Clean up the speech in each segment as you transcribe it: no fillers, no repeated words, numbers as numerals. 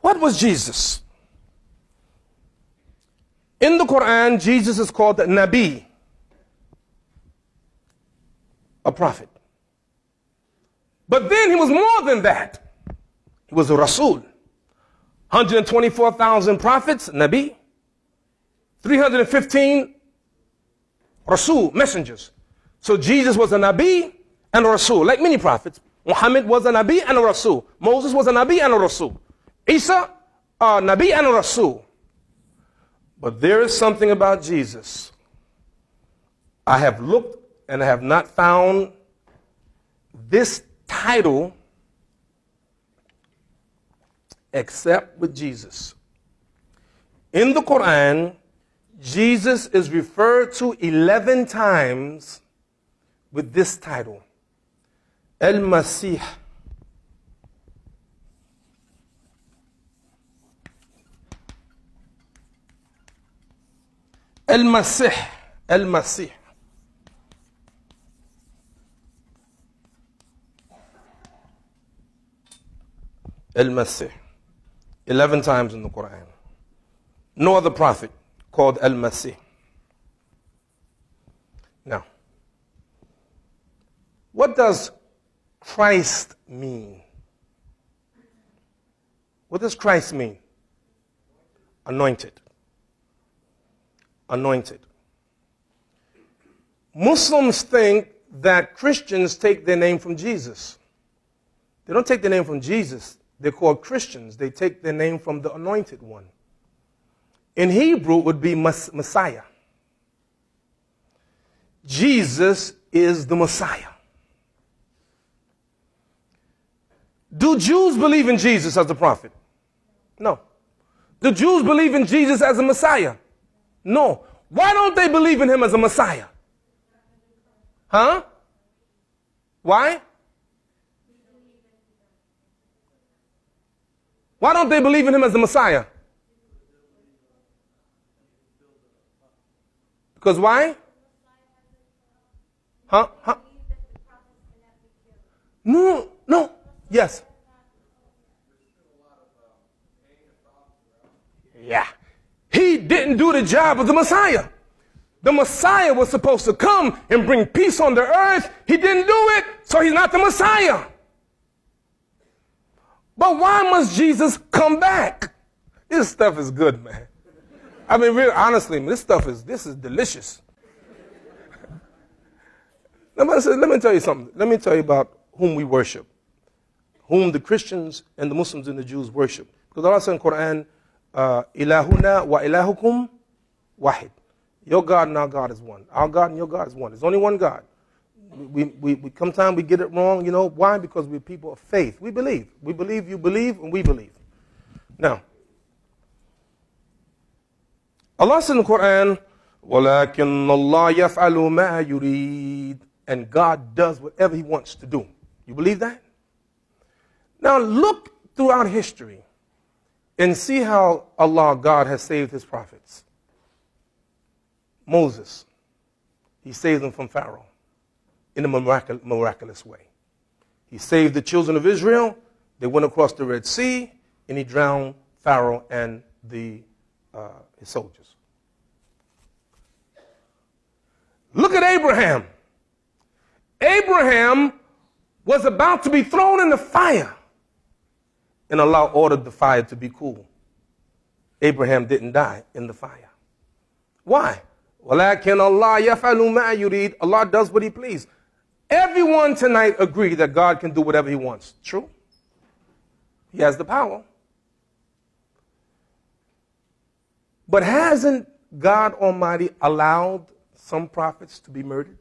What was Jesus? In the Quran, Jesus is called the Nabi, a prophet. But then he was more than that. He was a Rasul. 124,000 prophets, Nabi. 315 Rasul, messengers. So Jesus was a Nabi and a Rasul, like many prophets. Muhammad was a Nabi and a Rasul. Moses was a Nabi and a Rasul. Isa, a Nabi and a Rasul. But there is something about Jesus. I have looked and I have not found this title except with Jesus. In the Quran, Jesus is referred to 11 times with this title, Al-Masih. Al-Masih. Al-Masih. Al-Masih. 11 times in the Quran. No other prophet called Al-Masih. Now, what does Christ mean? What does Christ mean? Anointed. Anointed. Muslims think that Christians take their name from Jesus. They don't take their name from Jesus. They're called Christians. They take their name from the anointed one. In Hebrew, it would be Messiah. Jesus is the Messiah. Do Jews believe in Jesus as a prophet? No. Do Jews believe in Jesus as a Messiah? No. Why don't they believe in him as a Messiah? Huh? Why? Why don't they believe in him as the Messiah? Because why? Huh? No, no. Yes. Yeah. He didn't do the job of the Messiah. The Messiah was supposed to come and bring peace on the earth. He didn't do it, so he's not the Messiah. But why must Jesus come back? This stuff is good, man. I mean, really, honestly, this is delicious. Let me tell you something. Let me tell you about whom we worship, whom the Christians and the Muslims and the Jews worship. Because Allah said in the Quran, Ilahuna wa ilahukum wahid. Your God and our God is one. Our God and your God is one. There's only one God. We sometimes we get it wrong, you know. Why? Because we're people of faith. We believe. We believe, you believe, and we believe. Now, Allah said in the Quran, وَلَكِنَّ اللَّهَ يَفْعَلُ مَا يُرِيدُ. And God does whatever he wants to do. You believe that? Now look throughout history and see how Allah, God, has saved his prophets. Moses, he saved them from Pharaoh in a miraculous way. He saved the children of Israel. They went across the Red Sea, and he drowned Pharaoh and his soldiers. Look at Abraham. Abraham was about to be thrown in the fire, and Allah ordered the fire to be cool. Abraham didn't die in the fire. Why? وَلَكِنَّ اللَّهَ يَفْعَلُ مَا يُرِيدُ. Allah does what he pleases. Everyone tonight agree that God can do whatever he wants. True? He has the power. But hasn't God Almighty allowed some prophets to be murdered?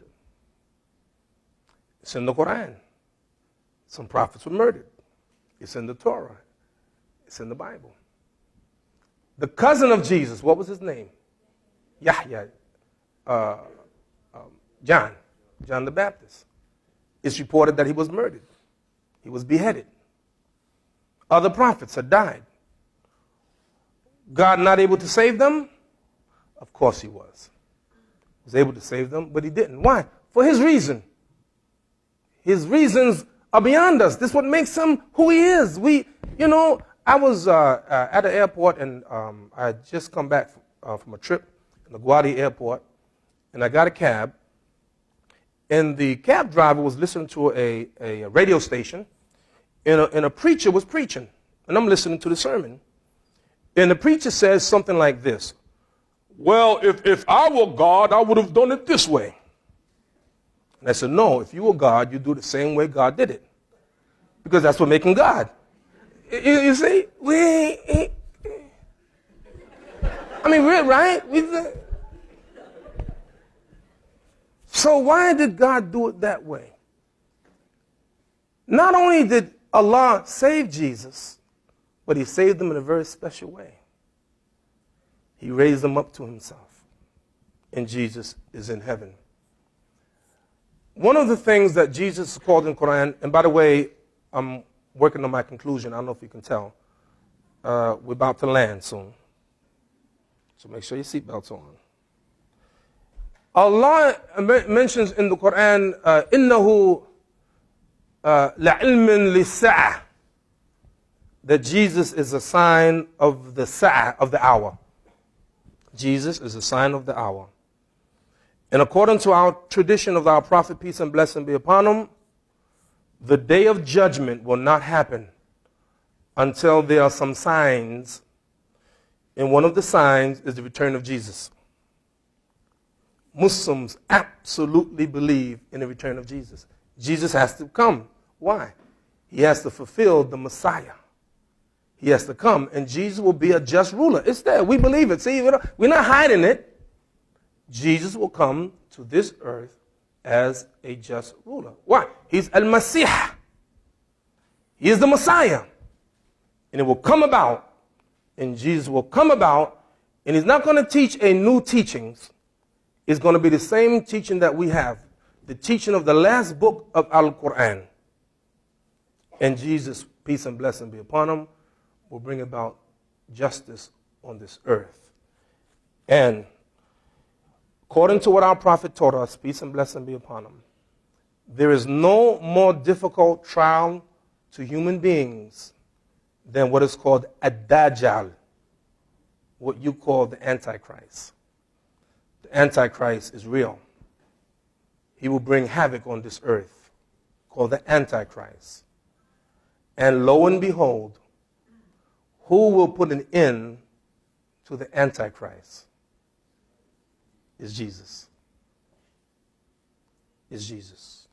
It's in the Quran. Some prophets were murdered. It's in the Torah. It's in the Bible. The cousin of Jesus, what was his name? Yahya. John the Baptist. It's reported that he was murdered. He was beheaded. Other prophets had died. God not able to save them? Of course he was. He was able to save them, but he didn't. Why? For his reason. His reasons are beyond us. This is what makes him who he is. I was at the airport, and I had just come back from a trip in LaGuardia Airport, and I got a cab. And the cab driver was listening to a radio station, and a preacher was preaching. And I'm listening to the sermon. And the preacher says something like this: well, if I were God, I would have done it this way. And I said, no, if you were God, you do the same way God did it. Because that's what making God. You see? I mean, we're right? So why did God do it that way? Not only did Allah save Jesus, but he saved him in a very special way. He raised him up to himself. And Jesus is in heaven. One of the things that Jesus is called in the Quran, and by the way, I'm working on my conclusion. I don't know if you can tell. We're about to land soon. So make sure your seatbelt's on. Allah mentions in the Quran, إِنَّهُ لَعِلْمٍ لِلسَّاعَةِ, that Jesus is a sign of the sa'ah, of the hour. Jesus is a sign of the hour. And according to our tradition of our Prophet, peace and blessing be upon him, the day of judgment will not happen until there are some signs, and one of the signs is the return of Jesus. Muslims absolutely believe in the return of Jesus. Jesus has to come. Why? He has to fulfill the Messiah. He has to come, and Jesus will be a just ruler. It's there. We believe it. See, we're not hiding it. Jesus will come to this earth as a just ruler. Why? He's Al-Masih. He is the Messiah. And it will come about, and Jesus will come about, and he's not going to teach a new teachings. It's going to be the same teaching that we have, the teaching of the last book of Al-Quran. And Jesus, peace and blessing be upon him, will bring about justice on this earth. And according to what our Prophet taught us, peace and blessing be upon him, there is no more difficult trial to human beings than what is called Ad-Dajjal, what you call the Antichrist. The Antichrist is real. He will bring havoc on this earth, called the Antichrist. And lo and behold, who will put an end to the Antichrist? Is Jesus. Is Jesus.